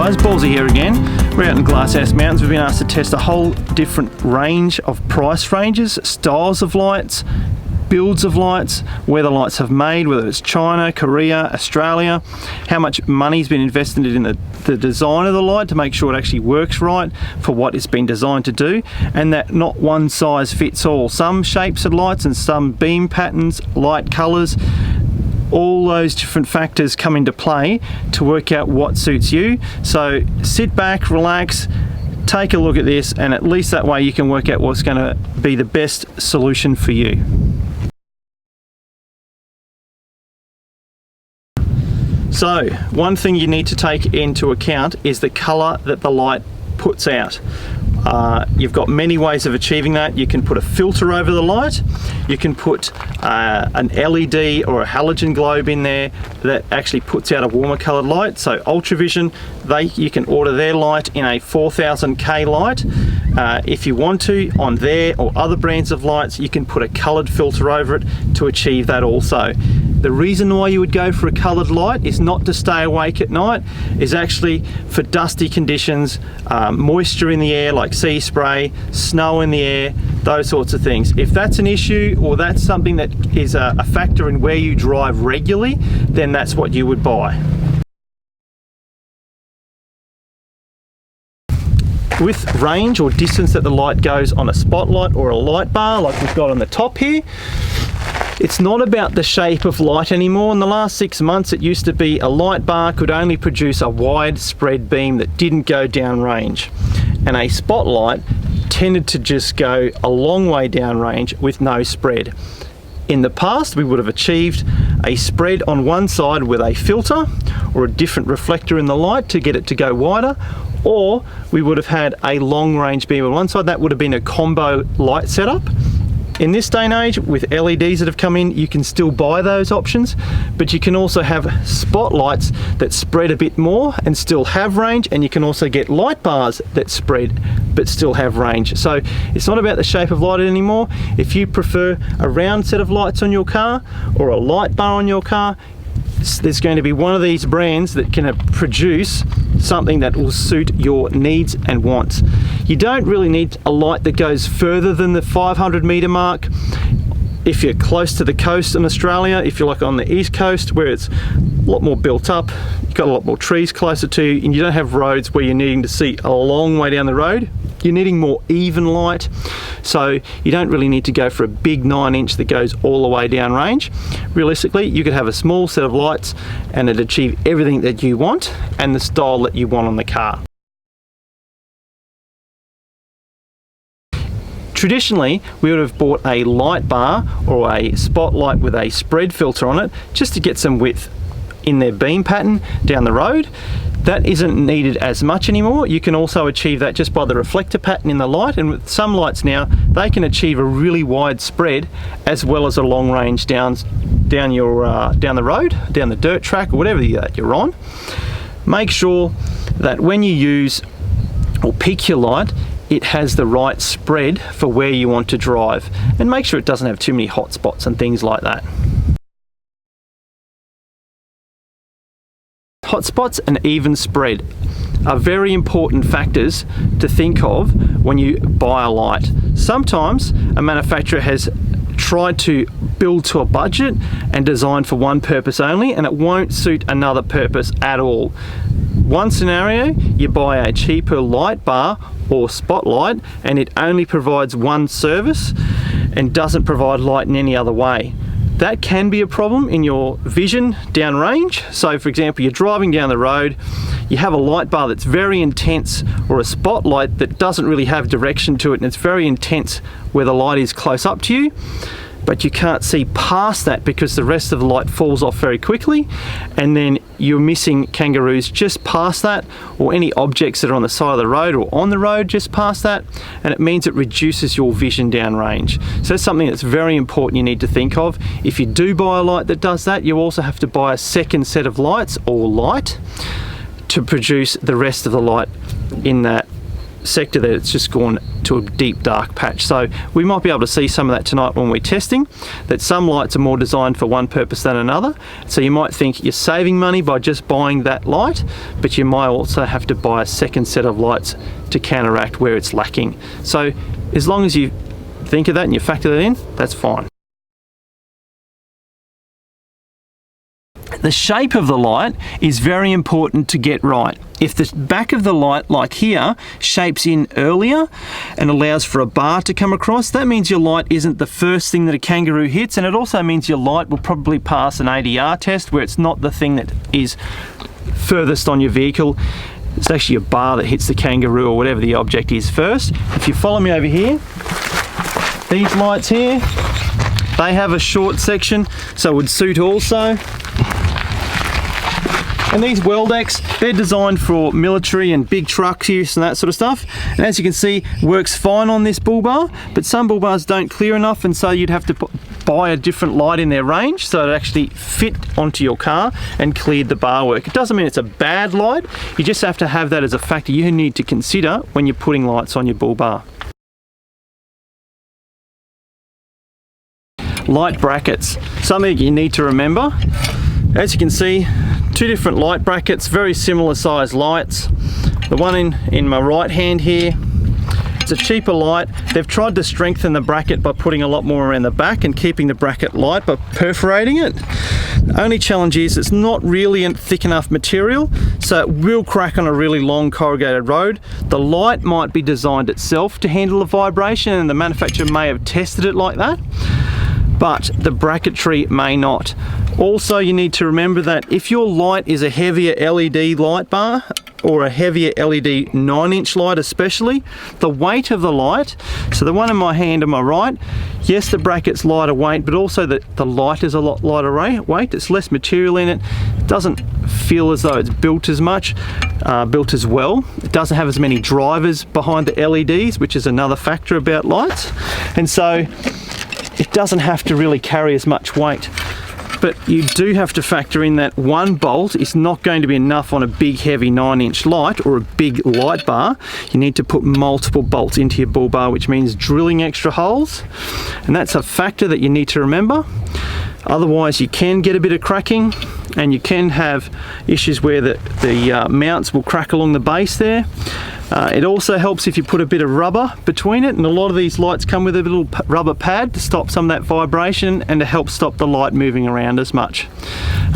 guys, Ballsy here again. We're out in Glasshouse Mountains. We've been asked to test a whole different range of price ranges, styles of lights, builds of lights, where the lights have made, whether it's China, Korea, Australia, how much money's been invested in the design of the light to make sure it actually works right for what it's been designed to do, and that not one size fits all. Some shapes of lights and some beam patterns, light colors, all those different factors come into play to work out what suits you. So sit back, relax, take a look at this, and at least that way you can work out what's going to be the best solution for you. So one thing you need to take into account is the color that the light puts out. You've got many ways of achieving that. You can put a filter over the light, you can put an LED or a halogen globe in there that actually puts out a warmer colored light. So Ultra-vison, you can order their light in a 4000K light. If you want to, on their or other brands of lights, you can put a colored filter over it to achieve that also. The reason why you would go for a colored light is not to stay awake at night, is actually for dusty conditions, moisture in the air like sea spray, snow in the air, those sorts of things. If that's an issue or that's something that is a factor in where you drive regularly, then that's what you would buy. With range or distance that the light goes on a spotlight or a light bar like we've got on the top here, it's not about the shape of light anymore. In the last 6 months it used to be a light bar could only produce a wide spread beam that didn't go down range, and a spotlight tended to just go a long way down range with no spread. In the past we would have achieved a spread on one side with a filter or a different reflector in the light to get it to go wider, or we would have had a long range beam on one side. That would have been a combo light setup. In this day and age, with LEDs that have come in, you can still buy those options, but you can also have spotlights that spread a bit more and still have range, and you can also get light bars that spread but still have range. So it's not about the shape of light anymore. If you prefer a round set of lights on your car or a light bar on your car, there's going to be one of these brands that can produce something that will suit your needs and wants. You don't really need a light that goes further than the 500 meter mark. If you're close to the coast in Australia, if you're like on the east coast where it's a lot more built up, you've got a lot more trees closer to you, and you don't have roads where you're needing to see a long way down the road, you're needing more even light. So you don't really need to go for a big 9-inch that goes all the way down range. Realistically, you could have a small set of lights and it'd achieve everything that you want and the style that you want on the car. Traditionally, we would have bought a light bar or a spotlight with a spread filter on it just to get some width in their beam pattern down the road. That isn't needed as much anymore. You can also achieve that just by the reflector pattern in the light, and with some lights now, they can achieve a really wide spread as well as a long range down the road, down the dirt track or whatever you're on. Make sure that when you use or pick your light, it has the right spread for where you want to drive, and make sure it doesn't have too many hot spots and things like that. Hot spots and even spread are very important factors to think of when you buy a light. Sometimes a manufacturer has tried to build to a budget and design for one purpose only, and it won't suit another purpose at all. One scenario, you buy a cheaper light bar or spotlight and it only provides one service and doesn't provide light in any other way. That can be a problem in your vision downrange. So for example, you're driving down the road, you have a light bar that's very intense or a spotlight that doesn't really have direction to it and it's very intense where the light is close up to you, but you can't see past that because the rest of the light falls off very quickly, and then you're missing kangaroos just past that, or any objects that are on the side of the road or on the road just past that, and it means it reduces your vision downrange. So that's something that's very important you need to think of. If you do buy a light that does that, you also have to buy a second set of lights or light to produce the rest of the light in that sector that it's just gone to a deep dark patch. So we might be able to see some of that tonight when we're testing, that some lights are more designed for one purpose than another. So you might think you're saving money by just buying that light, but you might also have to buy a second set of lights to counteract where it's lacking. So as long as you think of that and you factor that in, that's fine. The shape of the light is very important to get right. If the back of the light, like here, shapes in earlier and allows for a bar to come across, that means your light isn't the first thing that a kangaroo hits, and it also means your light will probably pass an ADR test where it's not the thing that is furthest on your vehicle. It's actually a bar that hits the kangaroo or whatever the object is first. If you follow me over here, these lights here, they have a short section, so it would suit also. And these Weldex, they're designed for military and big truck use and that sort of stuff. And as you can see, works fine on this bull bar, but some bull bars don't clear enough, and so you'd have to buy a different light in their range so it actually fit onto your car and cleared the bar work. It doesn't mean it's a bad light, you just have to have that as a factor you need to consider when you're putting lights on your bull bar. Light brackets, something you need to remember. As you can see, two different light brackets, very similar size lights. The one in my right hand here, it's a cheaper light. They've tried to strengthen the bracket by putting a lot more around the back and keeping the bracket light by perforating it. The only challenge is it's not really a thick enough material, so it will crack on a really long corrugated road. The light might be designed itself to handle the vibration, and the manufacturer may have tested it like that, but the bracketry may not. Also, you need to remember that if your light is a heavier LED light bar or a heavier LED 9-inch light especially, the weight of the light, so the one in my hand on my right, yes, the bracket's lighter weight, but also the light is a lot lighter weight. It's less material in it. It doesn't feel as though it's built as much, built as well. It doesn't have as many drivers behind the LEDs, which is another factor about lights. And so it doesn't have to really carry as much weight. But you do have to factor in that one bolt is not going to be enough on a big heavy 9-inch light or a big light bar. You need to put multiple bolts into your bull bar, which means drilling extra holes, and that's a factor that you need to remember. Otherwise you can get a bit of cracking, and you can have issues where the mounts will crack along the base there. It also helps if you put a bit of rubber between it, and a lot of these lights come with a little rubber pad to stop some of that vibration and to help stop the light moving around as much.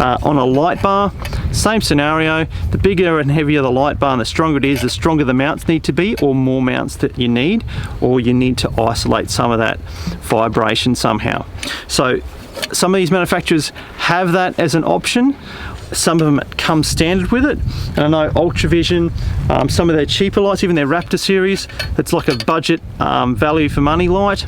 On a light bar, same scenario. The bigger and heavier the light bar and the stronger it is, the stronger the mounts need to be, or more mounts that you need, or you need to isolate some of that vibration somehow. So some of these manufacturers have that as an option. Some of them come standard with it, and I know Ultra-vison, some of their cheaper lights, even their Raptor series, that's like a budget value for money light,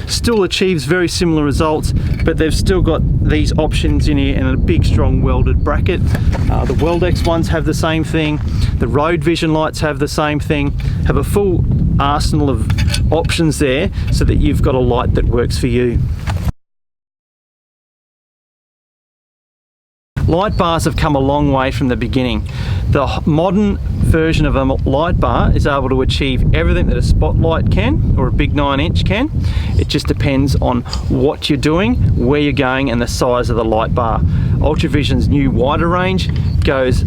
still achieves very similar results, but they've still got these options in here and a big strong welded bracket. The Weldex ones have the same thing, the Road Vision lights have the same thing, have a full arsenal of options there so that you've got a light that works for you. Light bars have come a long way from the beginning. The modern version of a light bar is able to achieve everything that a spotlight can, or a big 9-inch can. It just depends on what you're doing, where you're going, and the size of the light bar. Ultra-vision's new wider range goes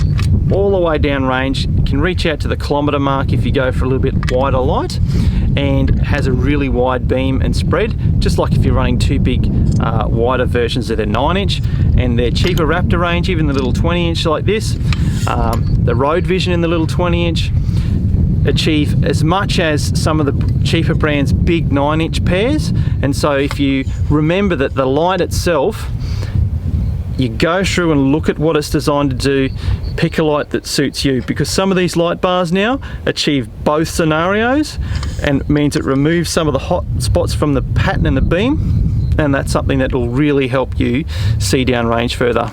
all the way down range, can reach out to the kilometre mark if you go for a little bit wider light, and has a really wide beam and spread, just like if you're running two big wider versions of their 9-inch. And their cheaper Raptor range, even the little 20-inch like this, the Road Vision in the little 20-inch, achieve as much as some of the cheaper brands' big 9-inch pairs. And so if you remember that the light itself, you go through and look at what it's designed to do, pick a light that suits you, because some of these light bars now achieve both scenarios, and means it removes some of the hot spots from the pattern and the beam, and that's something that will really help you see down range further.